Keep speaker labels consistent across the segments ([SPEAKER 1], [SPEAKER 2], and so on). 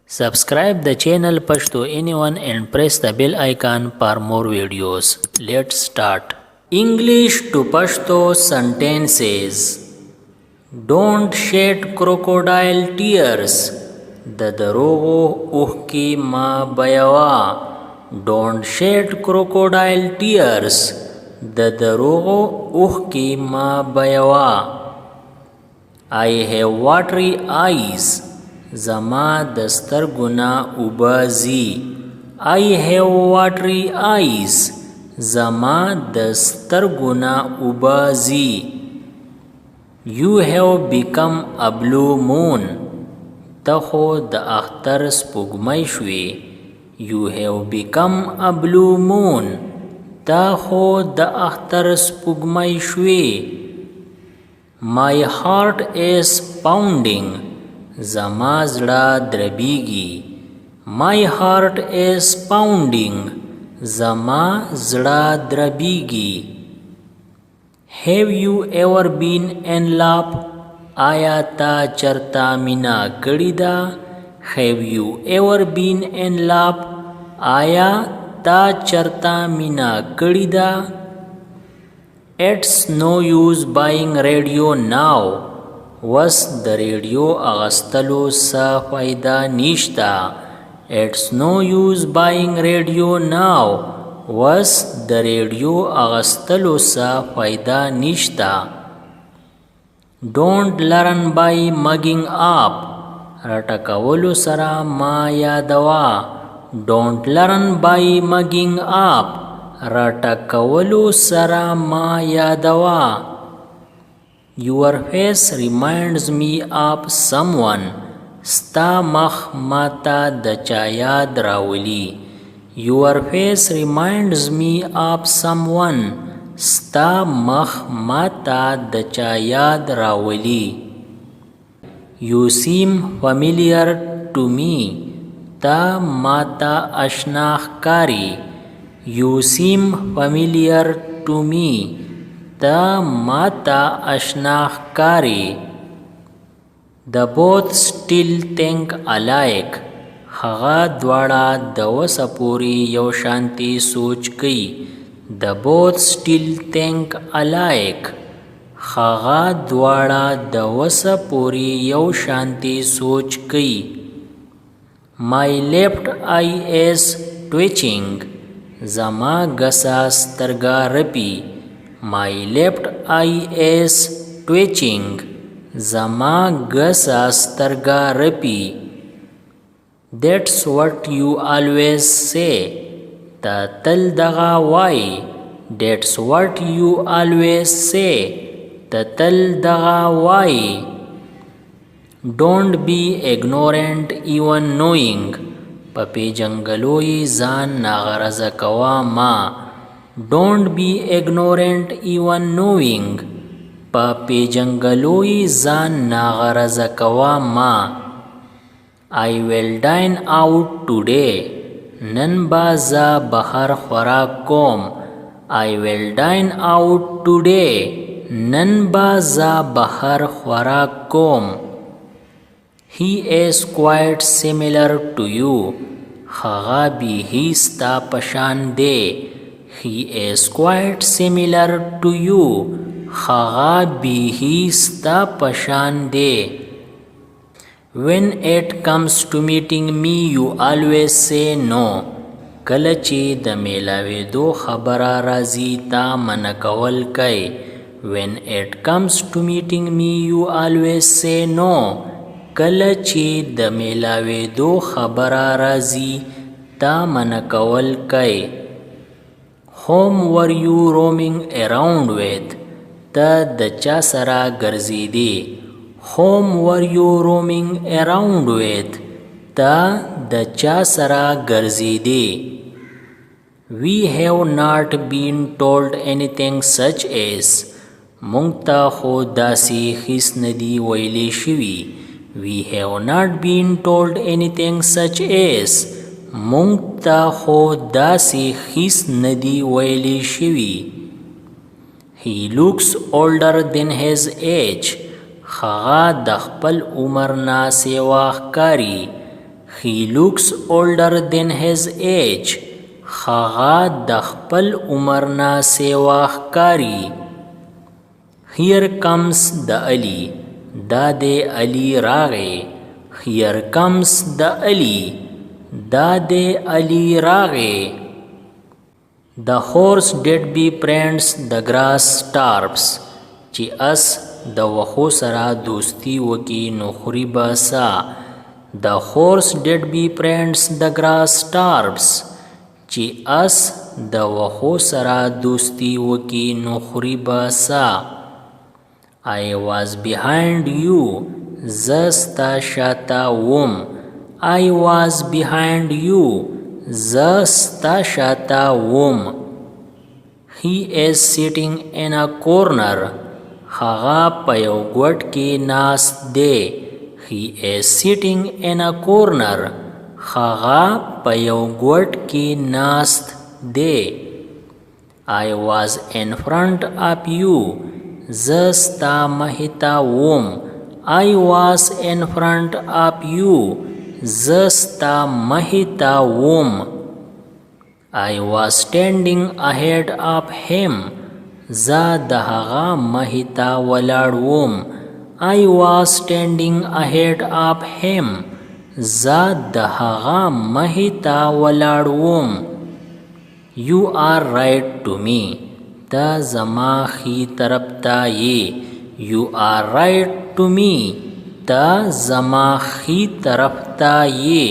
[SPEAKER 1] Subscribe the channel Pashto Anyone and press the bell icon for more videos. Let's start. English to Pashto sentences. Don't shed crocodile tears. The darogo uhki ma bayawa. Don't shed crocodile tears. The darogo uhki ma bayawa. I have watery eyes. زما دسترګونه اوبازي. I have watery eyes. زما دسترګونه اوبازي. You have become a blue moon. ته خو د اختر سپوږمۍ شوې. You have become a blue moon. ته خو د اختر سپوږمۍ شوې. My heart is pounding. زما زړه دربیږي. My heart is pounding. زما زړه دربیږي. Have you ever been in love? آیا تا چرتا مینا کړی ده؟ Have you ever been in love? آیا تا چرتا مینا کړی ده؟ It's no use buying radio now. وس د ریډیو اغستلو څه فایده نشته. It's no use buying radio now. وس د ریډیو اغستلو څه فایده نشته. Don't learn by mugging up. رټکولو سره ما یادوا. Don't learn by mugging up. رټکولو سره ما یادوا. Your face reminds me of someone. ستا مخ ماتا د چا یاد راولي. Your face reminds me of someone. ستا مخ ماتا د چا یاد راولي. You seem familiar to me. تا ماتا اشنا ښکاري. You seem familiar to me. تا ماتا اشنا ښکاري. The both still think alike. هغه دواړه د وسه پورې یو شانتي سوچ کوي. The both still think alike. هغه دواړه د وسه پورې یو شانتي سوچ کوي. My left eye is twitching. زما ګسه سترګه رپي. My left eye is twitching. زما ګسه سترګه رپي. That's what you always say. تا تل دغه وایي. That's what you always say. تا تل دغه وایي. Don't be ignorant even knowing. په پیژنګلوی ځان ناغرضه کوه ما. Don't be ignorant even knowing. په پیژنګلوی ځان ناغرضه کوه ما. I will dine out today. نن به زه بهر خوراک کوم. I will dine out today. نن به زه بهر خوراک کوم. He is quite similar to you. هغه بیخي ستا په شان دی. He is quite similar to you. هغه بیخي ستا په شان دی. When it comes to meeting me you always say no. کله چې د میلاوېدو خبره راځي تا منع کول کوي. When it comes to meeting me you always say no. کله چې د میلاوېدو خبره راځي تا منع کول کوي. Whom were you roaming around with? ته د چا سره ګرځېدې. Whom were you roaming around with? ته د چا سره ګرځېدې. We have not been told anything such as. مونږ ته خو داسې هیڅ نه دي ویلې شوي. We have not been told anything such as. مونږ ته خو داسې هیڅ نه دي ویلې شوي. He looks older than his age. هغه د خپل عمر نه سیوا ښکاري. He looks older than his age. هغه د خپل عمر نه سیوا ښکاري. Here comes the Ali. دا د علي راغی. Here comes the Ali. دا د علي راغی. The horse did befriends the grass starves. چې اس د وښو سره دوستی وکي نو خوري به سا. The horse did befriends the grass starves. چې اس د وښو سره دوستی وکي نو خوري به سا. I was behind you. زه ستا شاته وم. I was behind you. زه ستا شاته وم. He is sitting in a corner. هغه په یو ګوټ کې ناست دی. He is sitting in a corner. هغه په یو ګوټ کې ناست دی. I was in front of you. زه ستا مخې ته وم. I was in front of you. زه ستا مخې ته وم. I was standing ahead of him. زه د هغه مخې ته ولاړ وم. I was standing ahead of him. زه د هغه مخې ته ولاړ وم. You are right to me. ته زما ښي طرف ته یې. You are right to me. ته زما ښي طرف ته یې.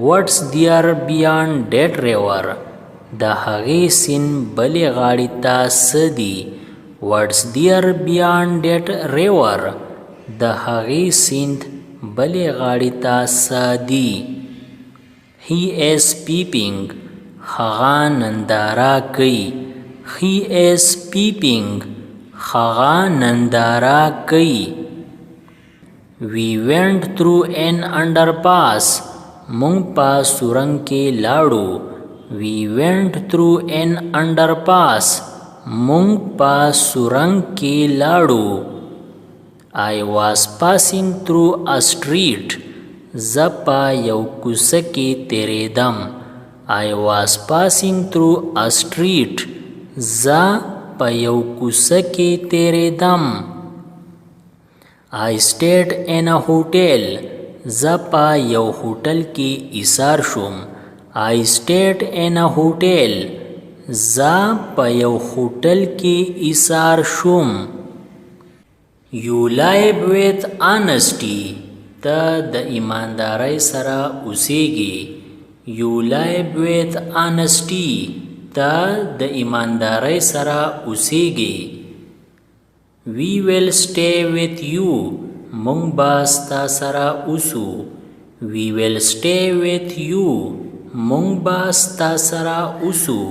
[SPEAKER 1] What's there beyond that river? د هغې سیند بلې غاړې ته څه دي. What's there beyond that river? د هغې سیند بلې غاړې ته څه دي. He is peeping. هغه ننداره کوي. He is peeping. هغه ننداره کوي. We went through an underpass. مونږ په سورنګ کې لاړو. We went through an underpass. مونږ په سورنګ کې لاړو. I was passing through a street. زه په یو کوڅه کې تېرېدم. I was passing through a street. زه په یو کوڅه کې تېرېدم. I stayed in a hotel. زه په یو هوټل کې ایسار شوم. I stayed in a hotel. زه په یو هوټل کې ایسار شوم. You live with honesty. ته د ایماندارۍ سره اوسېږي. You live with honesty. ته د ایماندارۍ سره اوسېږي. We will stay with you. مونږ به ستا سره اوسو. We will stay with you. مونږ به ستا سره اوسو.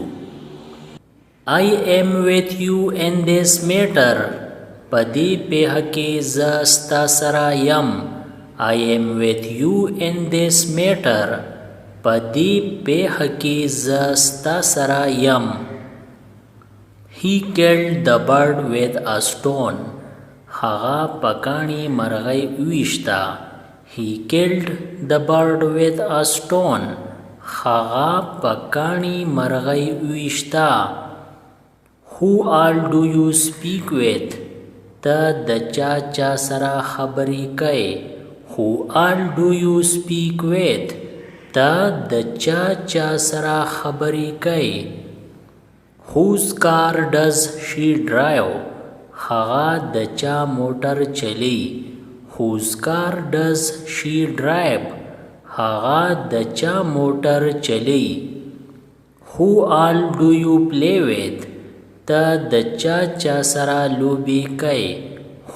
[SPEAKER 1] I am with you in this matter. په دې پیښه کې زه ستا سره یم. I am with you in this matter. په دې پیښه کې زه ستا سره یم. He killed the bird with a stone. هغه په کاڼي مرغۍ وویشته. He killed the bird with a stone. هغه په کاڼي مرغۍ وویشته. Who all do you speak with? ته د چا چا سره خبرې کوې. Who all do you speak with? ته د چا چا سره خبرې کوې. Whose car does she drive? هغه د چا موټر چلی. Whose car does she drive? هغه د چا موټر چلی. Who all do you play with? ته د چا چا سره لوبې کوې.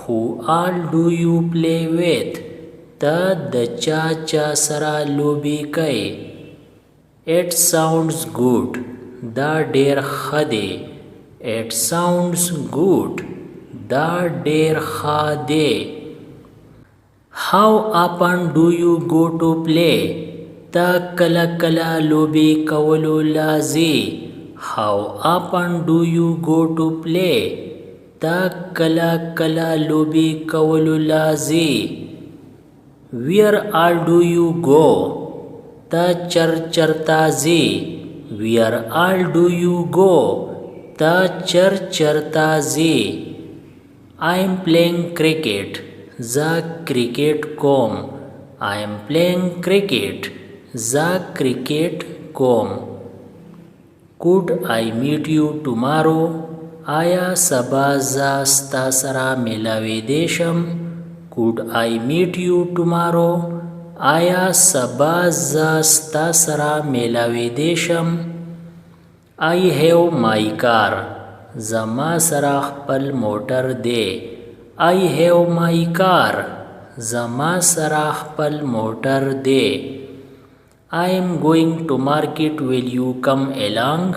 [SPEAKER 1] Who all do you play with? ته د چا چا سره لوبې کوې. It sounds good. دا ډېر ښه دی. It sounds good. دا ډېر ښه دی. How often do you go to play? ته کله کله لوبې کولو لازې. How often do you go to play? ته کله کله لوبې کولو لازې. Where all do you go? ته چر چرتا ځې. Where all do you go? ته چر چرتا ځې. I am playing cricket. زه کرکټ کوم. I am playing cricket. زه کرکټ کوم. Could I meet you tomorrow? آیا سبا زه ستا سره میلاویدی شم؟ Could I meet you tomorrow? آیا سبا زه ستا سره میلاویدی شم؟ I have my car. زما سره خپل موټر دی. I have my car. زما سره خپل موټر دی. I am going to market. Will you come along?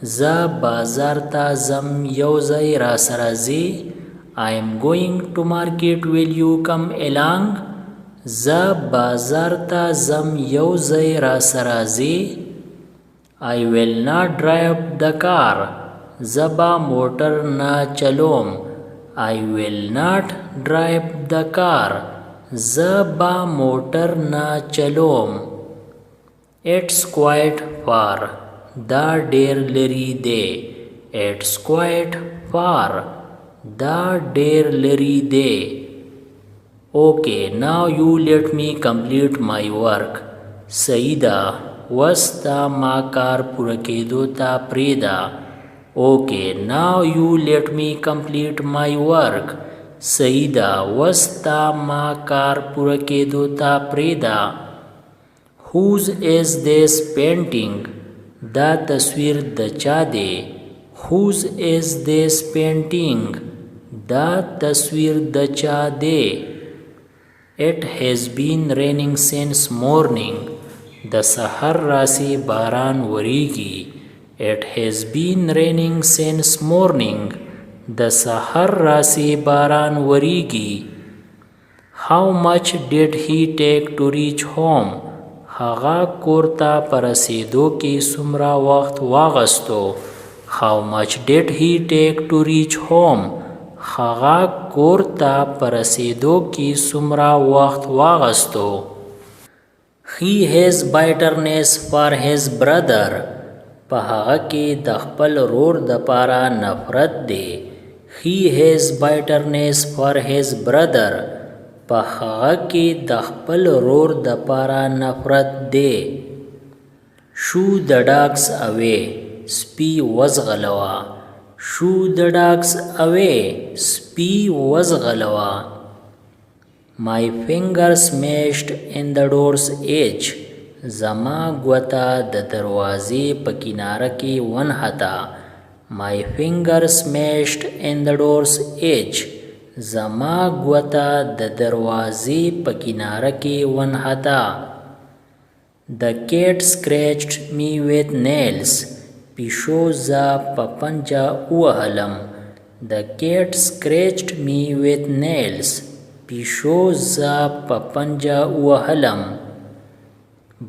[SPEAKER 1] زه بازار ته ځم یو ځای را سره ځې. I am going to market. Will you come along? زه بازار ته ځم یو ځای را سره ځې. I will not drive the car. زه به موټر نه چلوم. I will not drive the car. زه به موټر نه چلوم. It's quite far. دا ډیر لري دی. It's quite far. دا ډیر لري دی. Okay, now you let me complete my work. صحیح ده. وستا ما کار پوره کېدو ته پرېږده. Okay, now you let me complete my work. صحیح ده. وستا ما کار پوره کېدو ته پرېږده. Whose is this painting? دا تصویر د چا دی. Whose is this painting? دا تصویر د چا دی. It has been raining since morning. د سحر راسي باران وریږي. It has been raining since morning. د سحر راسي باران وریږي. How much did he take to reach home? هغه کور ته په رسېدو کې څومره وخت واغستو. How much did he take to reach home? هغه کور ته په رسېدو کې څومره وخت واغستو. He has bitterness for his brother. په هغه کې د خپل ورور د پاره نفرت دی. He has bitterness for his brother. په هغه کې د خپل ورور د پاره نفرت دی. Shoo the dogs away. سپي وزغلوه. Shoo the dogs away. سپي وزغلوه. My finger smashed in the door's edge. زما ګوته د دروازې په کناره کې ونهته. My finger smashed in the door's edge. زما ګوته د دروازې په کناره کې ونهته. The cat scratched me with nails. پیشو زه په پنجه ووهلم. The cat scratched me with nails. پیشو زه په پنجه ووهلم.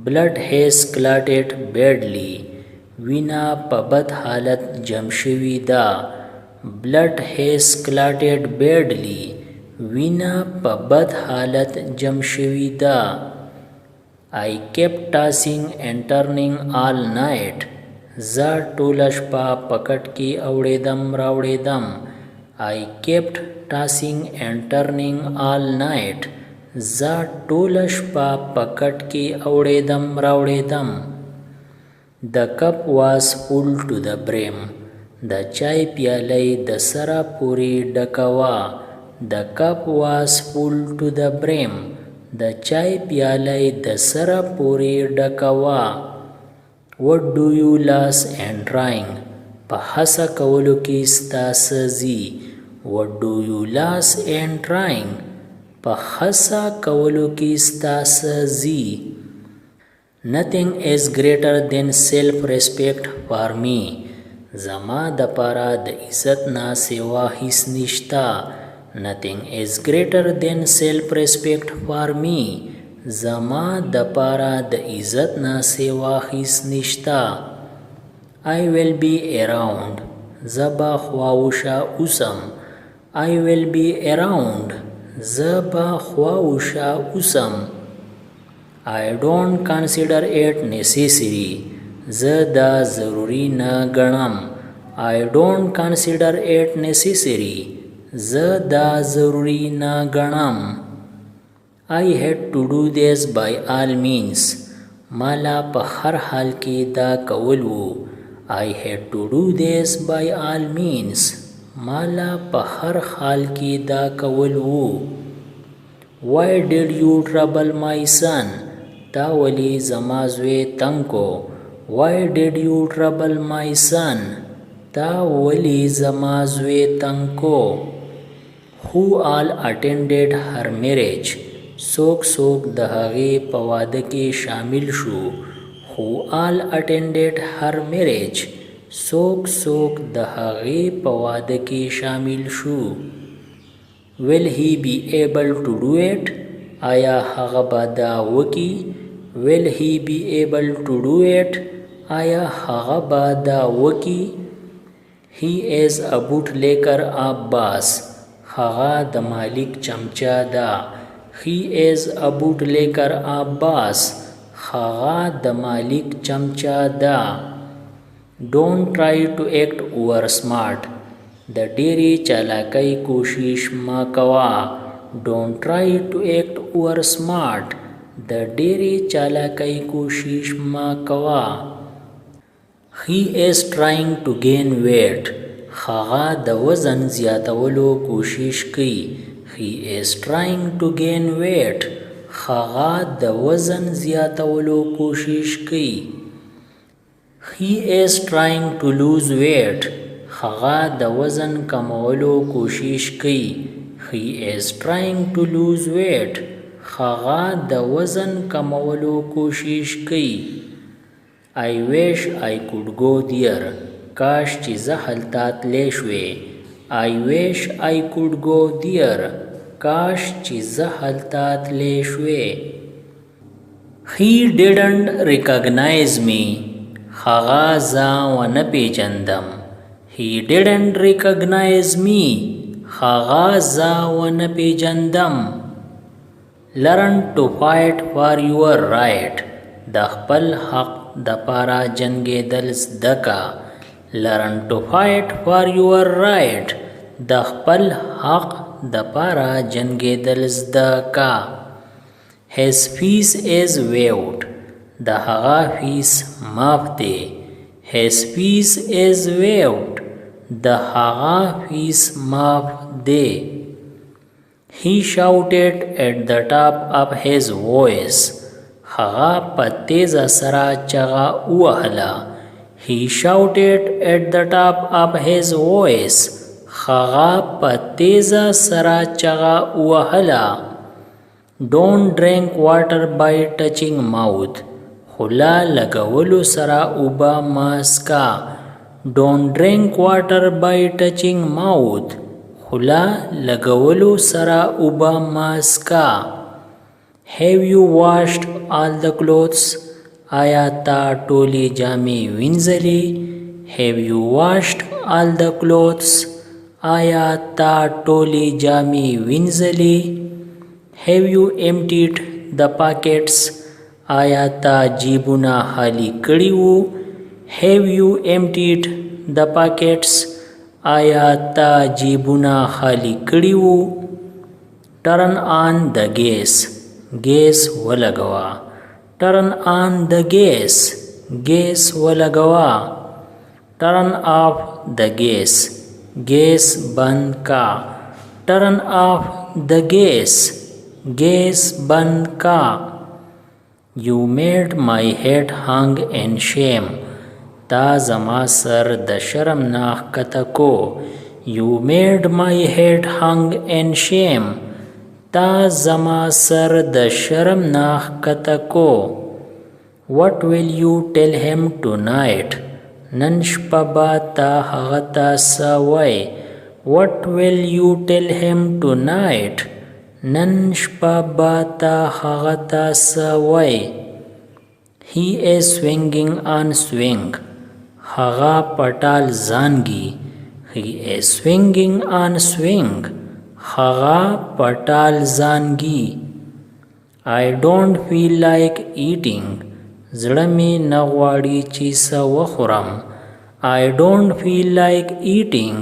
[SPEAKER 1] Blood has clotted badly. وینا په بد حالت جم شوې ده. Blood has clotted badly. وینا په بد حالت جم شوې ده. I kept tossing and turning all night. زه ټوله شپه په کټ کې اوړېدم راوړېدم. I kept tossing and turning all night. زه ټوله شپه په کټ کې اوړېدم راوړېدم. The cup was full to the brim. د چای پیالی د سره پورې ډکه وه. The cup was full to the brim. د چای پیالی د سره پورې ډکه وه. What do you lose and trying? په هڅه کولو کې ستا څه ځي. What do you lose and trying? په هڅه کولو کې ستا څه ځي. Nothing is greater than self-respect for me. زما د پاره د عزت نه سوا هیڅ نشته. Nothing is greater than self-respect for me. زما د پاره د عزت نه سوا هیڅ نشته. I will be around. زه به خواوشه اوسم. I will be around. زه به خواوشا اوسم. I don't consider it necessary. زه دا ضروری نه ګڼم. I don't consider it necessary. زه دا ضروری نه ګڼم. I had to do this by all means. مالا په هر حال کې دا کول وو. I had to do this by all means. مالا په هر حال کې دا کول وو. Why did you trouble my son? تا ولی زما زوی تنگ کو. Why did you trouble my son? تا ولی زما زوی تنگ کو. Who all attended her marriage? څوک څوک د هغې په واده کې شامل شو. Who all attended her marriage? څوک څوک د هغې په واده کې شامل شو. Will he be able to do it? آیا هغه به دا وکړي. Will he be able to do it? آیا هغه به دا وکړي. He is a bootlegger Abbas. هغه د مالک چمچا ده. He is a bootlegger Abbas. هغه د مالک چمچا ده. Don't try to act over smart. د ډېرې چالاکۍ کوشش مه کوه. Don't try to act over smart. د ډېرې چالاکۍ کوشش مه کوه. He is trying to gain weight. هغه د وزن زیاتولو کوشش کوي. He is trying to gain weight. هغه د وزن زیاتولو کوشش کوي. He is trying to lose weight. هغه د وزن کمولو کوشش کوي. He is trying to lose weight. هغه د وزن کمولو کوشش کوي. I wish I could go there. کاش چې زه هلته تلی شوې. I wish I could go there. کاش چې زه هلته تلی شوې. He didn't recognize me. هغه زه ونه پیژندم. He didn't recognize me. هغه زه ونه پیژندم. Learn to fight for your right. د خپل حق د پاره جنګېدل زده کا. Learn to fight for your right. د خپل حق د پاره جنګېدل زده کا. His fees is waived. د هغه فیس معاف دی. His fees is waived. د هغه فیس معاف دی. He shouted at the top of his voice. هغه په تیزه سره چغه ووهله. He shouted at the top of his voice. هغه په تیزه سره چغه ووهله. Don't drink water by touching mouth. خوله لګولو سره اوبه مه څښه. Don't drink water by touching mouth. خوله لګولو سره اوبه مه څښه. Have you washed all the clothes? آیا تا ټولې جامې وینځلې؟ Have you washed all the clothes? آیا تا ټولې جامې وینځلې؟ Have you emptied the pockets? آیا تا جیبونه خالی کړي وو؟ Have you emptied the pockets? آیا تا جیبونه خالی کړي وو؟ Turn on the gas. ګیس ولګوه. Turn on the gas. ګیس ولګوه. Turn off the gas. ګیس بند کا. Turn off the gas. ګیس بند کا. You made my head hang in shame. تا زما سر د شرم نه ښکته کو. You made my head hang in shame. تا زما سر د شرم نه ښکته کو. What will you tell him tonight? نن شپه به تا هغه ته څه وایې؟ What will you tell him tonight? نن شپه به تا هغه ته څه وایې؟ He is swinging on swing. هغه پټال زانګي. He is swinging on swing. هغه پټال ځانګي. I don't feel like eating. زړه مې نه غواړي چې څه وخورم. I don't feel like eating.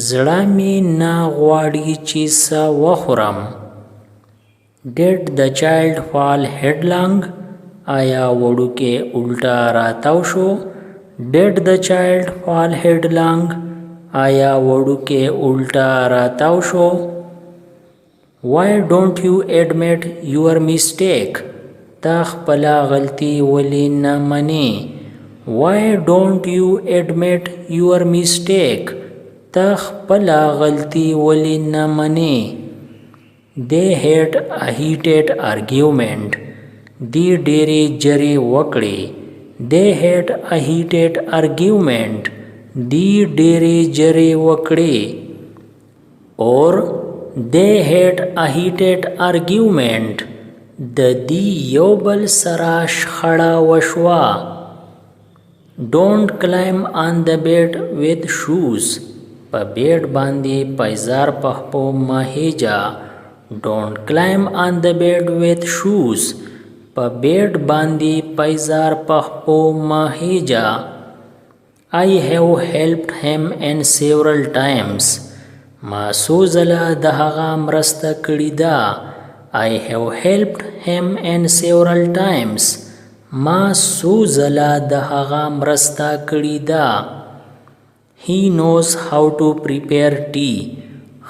[SPEAKER 1] زړه مې نه غواړي چې څه وخورم. Did the child fall headlong? آیا وړوکی الټا راتاو شو؟ Did the child fall headlong? آیا وړوکی الټا راتاو شو؟ Why don't you admit your mistake? تا خپله غلطي ولې نه منې؟ Why don't you admit your mistake? تا خپله غلطي ولې نه منې؟ They had a heated argument. دی ډېرې جرې وکړې. They had a heated argument. دی ډېرې جرې وکړې. Or they had a heated argument. د دې یو بل سره شخړه وشوه. Don't climb on the bed with shoes. په بیډ باندې پایزار په خپو مه هیجه. Don't climb on the bed with shoes. په بیډ باندې پایزار په خپو مه هیجه. I have helped him in several times. ما څو ځله د هغه مرسته کړې ده. I have helped him in several times. ما څو ځله د هغه مرسته کړې ده. He knows how to prepare tea.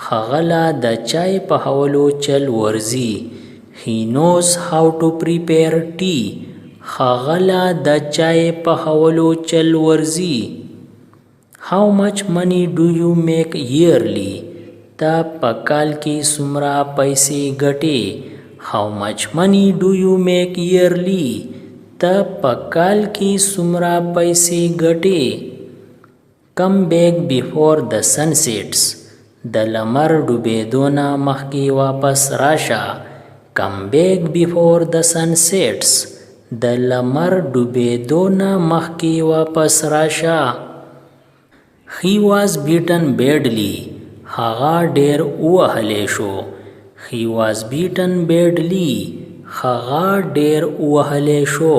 [SPEAKER 1] هغه لا د چای پخولو چل ورزي. He knows how to prepare tea. هغه لا د چای پخولو چل ورزي. How much money do you make yearly? تا په کال کې څومره پیسې ګټې؟ How much money do you make yearly? تا په کال کې څومره پیسې ګټې؟ Come back before the sun sets. د لمر ډوبېدو نه مخکې واپس راشه. Come back before the sun sets. د لمر ډوبېدو نه مخکې واپس راشه. He was beaten badly. هغه ډېر ووهلی شو. He was beaten badly. هغه ډېر ووهلی شو.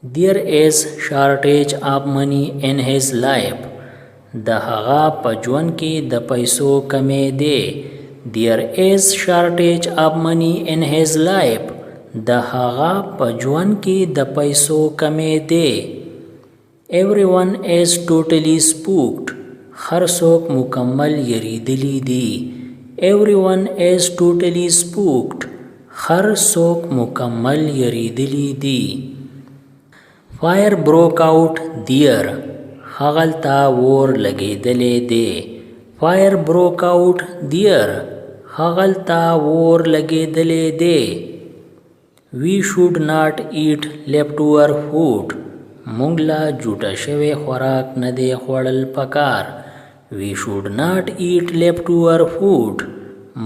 [SPEAKER 1] There is shortage of money in his life. د هغه په ژوند کې د پیسو کمی دی. There is shortage of money in his life. د هغه په ژوند کې د پیسو کمی دی. Everyone is totally spooked. هر څوک مکمل یریدلی دی. Everyone is totally spooked. هر څوک مکمل یریدلی دی. Fire broke out there. هغلته اور لګېدلی دی. Fire broke out there. هغلته اور لګېدلی دی. We should not eat leftover food. موږ لا جوټه شوی خوراک نه دی خوړل پکار. We should not eat leftover food.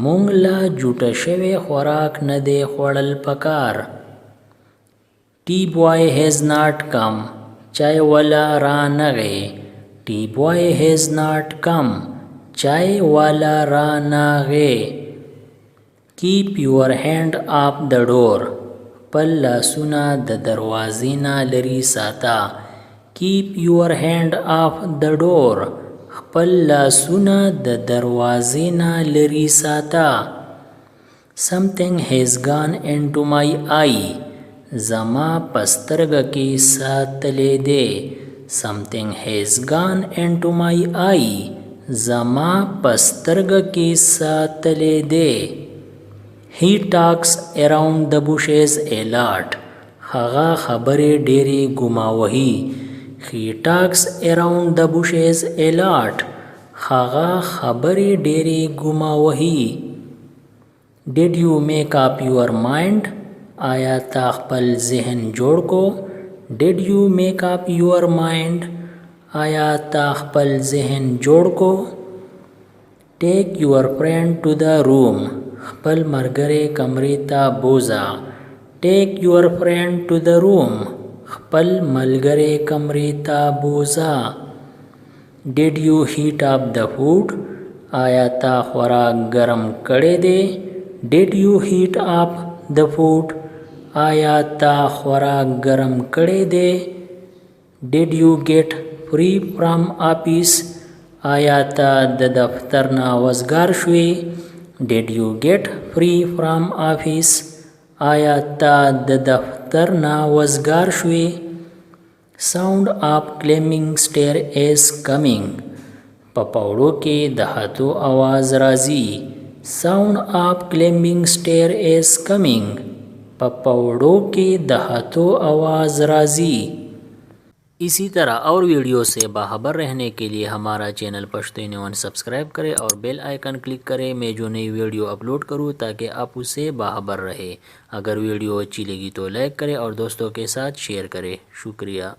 [SPEAKER 1] موږ لا جوټه شوی خوراک نه دی خوړل پکار. Tea boy has not come. چای والا را نغی. Tea boy has not come. چای والا را نغی. Keep your hand off the door. خپل لاسونه د دروازې نه لرې ساته. Keep your hand off the door. خپل لاسونه د دروازې نه لرې ساته. Something has gone into my eye. زما پسترګه کې ساتلې دی. Something has gone into my eye. زما پسترګه کې ساتلې دی. He talks around the bushes a lot. هغه خبرې ډېرې ګماوهي. He talks around the bushes a lot. هغه خبرې ډېرې ګماوهي. Did you make up your mind? آیا تا خپل ذهن جوړ کو؟ Did you make up your mind? آیا تا خپل ذهن جوړ کو؟ Take your friend to the room. خپل مرګري کمرې ته بوزا. Take your friend to the room. خپل ملګری کمرې ته بوزا. Did you heat up the food? आया ता खुराक गरम कड़े दे। Did you heat up the food? आया ता खुराक गरम कड़े दे। Did you get free from office? आया ता द दफ्तर ना वजगार शुए। Did you get free from office? आया ता द दफ्तर ना वजगार शुए। Sound of climbing stair is coming. पपौड़ों के दहातो आवाज़ राजी। Sound of climbing stair is coming. पपौड़ों के दहातो आवाज़ राजी। इसी तरह और वीडियो से बाखबर रहने के लिए हमारा चैनल पश्तो न्यूज़ सब्सक्राइब करें और बेल आइकन क्लिक करें। मैं जो नई वीडियो अपलोड करूं ताकि आप उससे बाखबर रहे। अगर वीडियो अच्छी लगी तो लाइक करें और दोस्तों के साथ शेयर करें। शुक्रिया।